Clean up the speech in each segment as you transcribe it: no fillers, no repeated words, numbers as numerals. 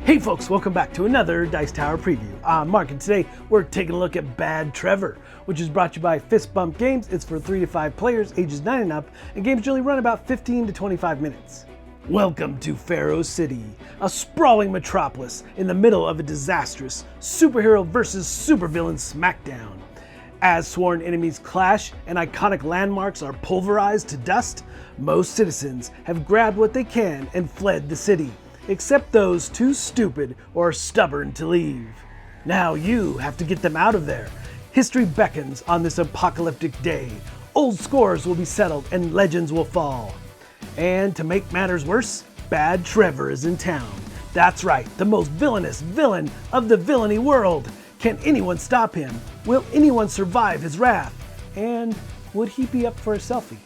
Hey folks, welcome back to another Dice Tower preview. I'm Mark, and today we're taking a look at Bad Trevor, which is brought to you by Fist Bump Games. It's for 3 to 5 players, ages 9 and up, and games generally run about 15 to 25 minutes. Welcome to Pharaoh City, a sprawling metropolis in the middle of a disastrous superhero versus supervillain smackdown. As sworn enemies clash and iconic landmarks are pulverized to dust, most citizens have grabbed what they can and fled the city, except those too stupid or stubborn to leave. Now you have to get them out of there. History beckons on this apocalyptic day. Old scores will be settled and legends will fall. And to make matters worse, Bad Trevor is in town. That's right, the most villainous villain of the villainy world. Can anyone stop him? Will anyone survive his wrath? And would he be up for a selfie?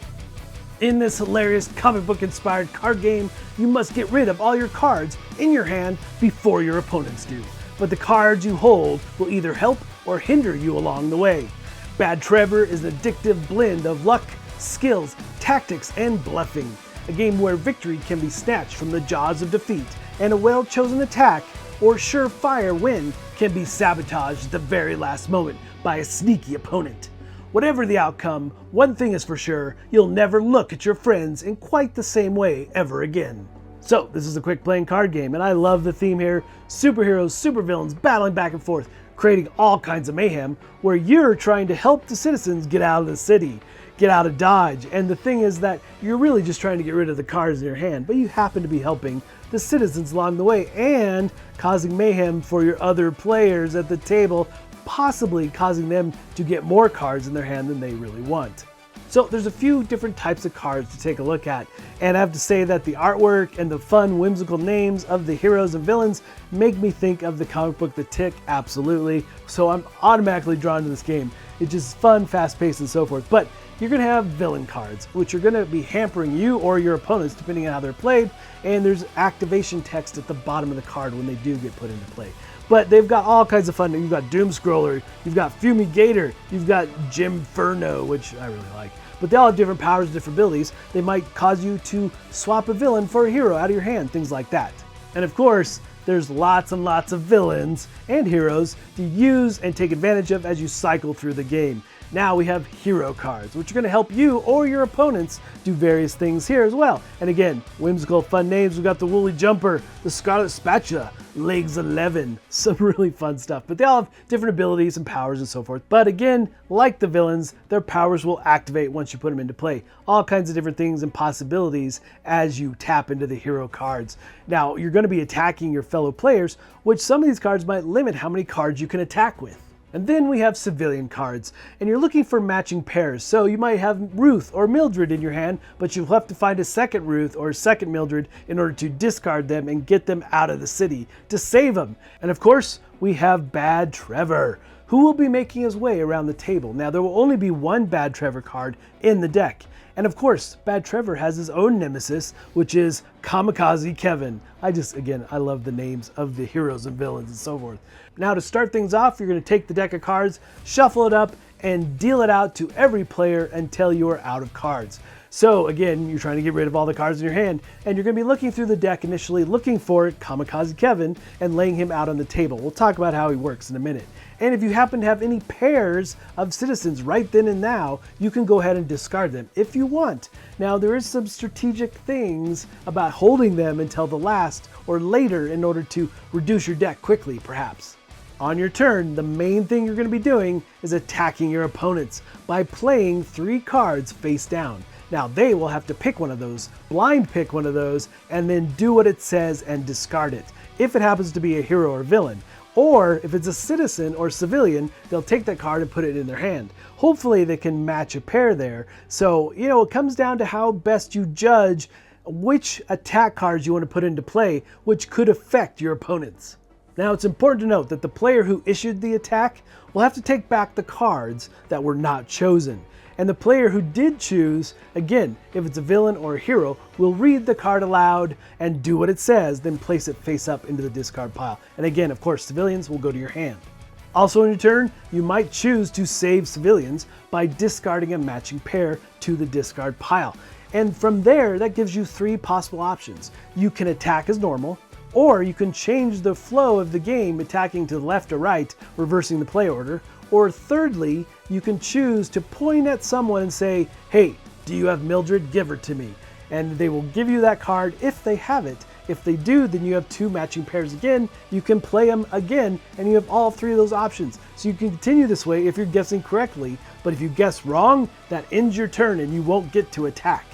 In this hilarious comic book inspired card game, you must get rid of all your cards in your hand before your opponents do. But the cards you hold will either help or hinder you along the way. Bad Trevor is an addictive blend of luck, skills, tactics, and bluffing. A game where victory can be snatched from the jaws of defeat, and a well-chosen attack or surefire win can be sabotaged at the very last moment by a sneaky opponent. Whatever the outcome, one thing is for sure, you'll never look at your friends in quite the same way ever again. So, this is a quick playing card game, and I love the theme here. Superheroes, supervillains battling back and forth, creating all kinds of mayhem, where you're trying to help the citizens get out of the city, get out of Dodge. And the thing is that you're really just trying to get rid of the cards in your hand, but you happen to be helping the citizens along the way and causing mayhem for your other players at the table, possibly causing them to get more cards in their hand than they really want. So there's a few different types of cards to take a look at, and I have to say that the artwork and the fun, whimsical names of the heroes and villains make me think of the comic book The Tick, absolutely. So I'm automatically drawn to this game. It's just fun, fast-paced, and so forth. But you're going to have villain cards, which are going to be hampering you or your opponents depending on how they're played, and there's activation text at the bottom of the card when they do get put into play. But they've got all kinds of fun. You've got Doom Scroller, you've got Fumigator, you've got Jimferno, which I really like. But they all have different powers, different abilities. They might cause you to swap a villain for a hero out of your hand, things like that. And of course, there's lots and lots of villains and heroes to use and take advantage of as you cycle through the game. Now we have hero cards, which are going to help you or your opponents do various things here as well. And again, whimsical, fun names. We've got the Woolly Jumper, the Scarlet Spatula, Legs 11, some really fun stuff. But they all have different abilities and powers and so forth. But again, like the villains, their powers will activate once you put them into play. All kinds of different things and possibilities as you tap into the hero cards. Now, you're going to be attacking your fellow players, which some of these cards might limit how many cards you can attack with. And then we have civilian cards, and you're looking for matching pairs. So you might have Ruth or Mildred in your hand, but you'll have to find a second Ruth or a second Mildred in order to discard them and get them out of the city to save them. And of course, we have Bad Trevor, who will be making his way around the table. Now, there will only be one Bad Trevor card in the deck. And of course, Bad Trevor has his own nemesis, which is Kamikaze Kevin. I love the names of the heroes and villains and so forth. Now, to start things off, you're going to take the deck of cards, shuffle it up, and deal it out to every player until you're out of cards. So again, you're trying to get rid of all the cards in your hand, and you're going to be looking through the deck initially, looking for Kamikaze Kevin and laying him out on the table. We'll talk about how he works in a minute. And if you happen to have any pairs of citizens right then and now, you can go ahead and discard them if you want. Now, there is some strategic things about holding them until the last or later in order to reduce your deck quickly, perhaps. On your turn, the main thing you're going to be doing is attacking your opponents by playing 3 cards face down. Now, they will have to pick one of those, blind pick one of those, and then do what it says and discard it, if it happens to be a hero or villain. Or if it's a citizen or civilian, they'll take that card and put it in their hand. Hopefully they can match a pair there. So, it comes down to how best you judge which attack cards you want to put into play, which could affect your opponents. Now, it's important to note that the player who issued the attack will have to take back the cards that were not chosen. And the player who did choose, again, if it's a villain or a hero, will read the card aloud and do what it says, then place it face up into the discard pile. And again, of course, civilians will go to your hand. Also on your turn, you might choose to save civilians by discarding a matching pair to the discard pile. And from there, that gives you 3 possible options. You can attack as normal, Or you can change the flow of the game, attacking to the left or right, reversing the play order. Or thirdly, you can choose to point at someone and say, hey, do you have Mildred? Give her to me. And they will give you that card if they have it. If they do, then you have 2 matching pairs again. You can play them again, and you have all 3 of those options. So you can continue this way if you're guessing correctly, but if you guess wrong, that ends your turn and you won't get to attack.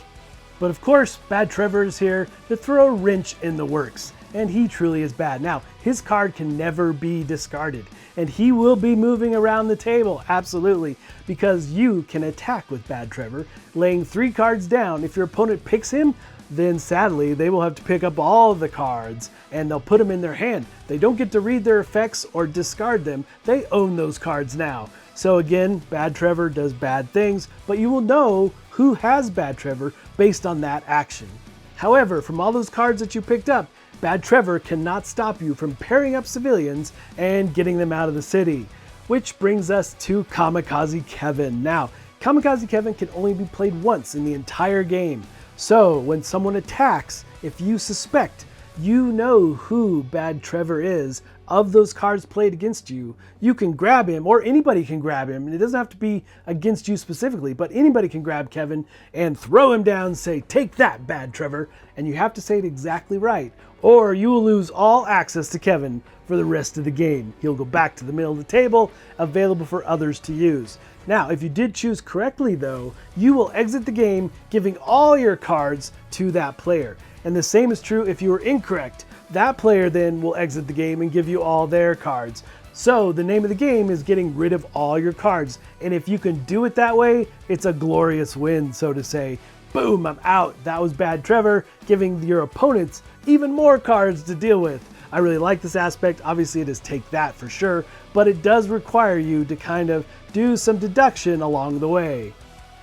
But of course, Bad Trevor is here to throw a wrench in the works, and he truly is bad. Now, his card can never be discarded, and he will be moving around the table, absolutely, because you can attack with Bad Trevor, laying 3 cards down. If your opponent picks him, then sadly, they will have to pick up all of the cards and they'll put them in their hand. They don't get to read their effects or discard them. They own those cards now. So again, Bad Trevor does bad things, but you will know who has Bad Trevor based on that action. However, from all those cards that you picked up, Bad Trevor cannot stop you from pairing up civilians and getting them out of the city. Which brings us to Kamikaze Kevin. Now, Kamikaze Kevin can only be played once in the entire game. So when someone attacks, if you suspect you know who Bad Trevor is of those cards played against you, you can grab him, or anybody can grab him. It doesn't have to be against you specifically, but anybody can grab Kevin and throw him down and say, take that, Bad Trevor. And you have to say it exactly right, or you will lose all access to Kevin for the rest of the game. He'll go back to the middle of the table, available for others to use. Now, if you did choose correctly though, you will exit the game giving all your cards to that player. And the same is true if you were incorrect. That player then will exit the game and give you all their cards. So the name of the game is getting rid of all your cards. And if you can do it that way, it's a glorious win, so to say. Boom, I'm out. That was Bad Trevor, giving your opponents even more cards to deal with. I really like this aspect. Obviously it is take that for sure, but it does require you to kind of do some deduction along the way.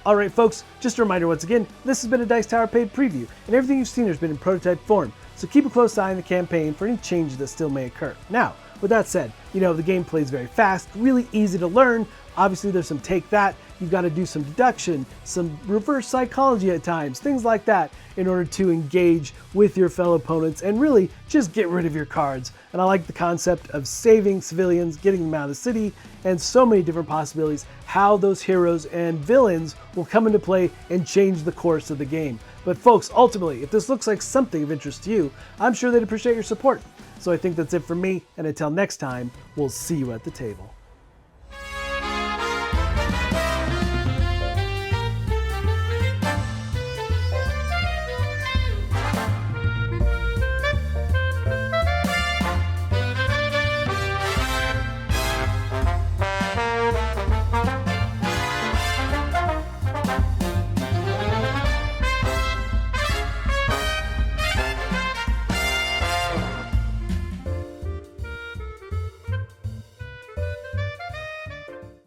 Alright folks, just a reminder once again, this has been a Dice Tower paid preview, and everything you've seen has been in prototype form, so keep a close eye on the campaign for any changes that still may occur. Now, with that said, the gameplay is very fast, really easy to learn. Obviously there's some take that, you've got to do some deduction, some reverse psychology at times, things like that in order to engage with your fellow opponents and really just get rid of your cards. And I like the concept of saving civilians, getting them out of the city, and so many different possibilities, how those heroes and villains will come into play and change the course of the game. But folks, ultimately, if this looks like something of interest to you, I'm sure they'd appreciate your support. So I think that's it for me, and until next time, we'll see you at the table.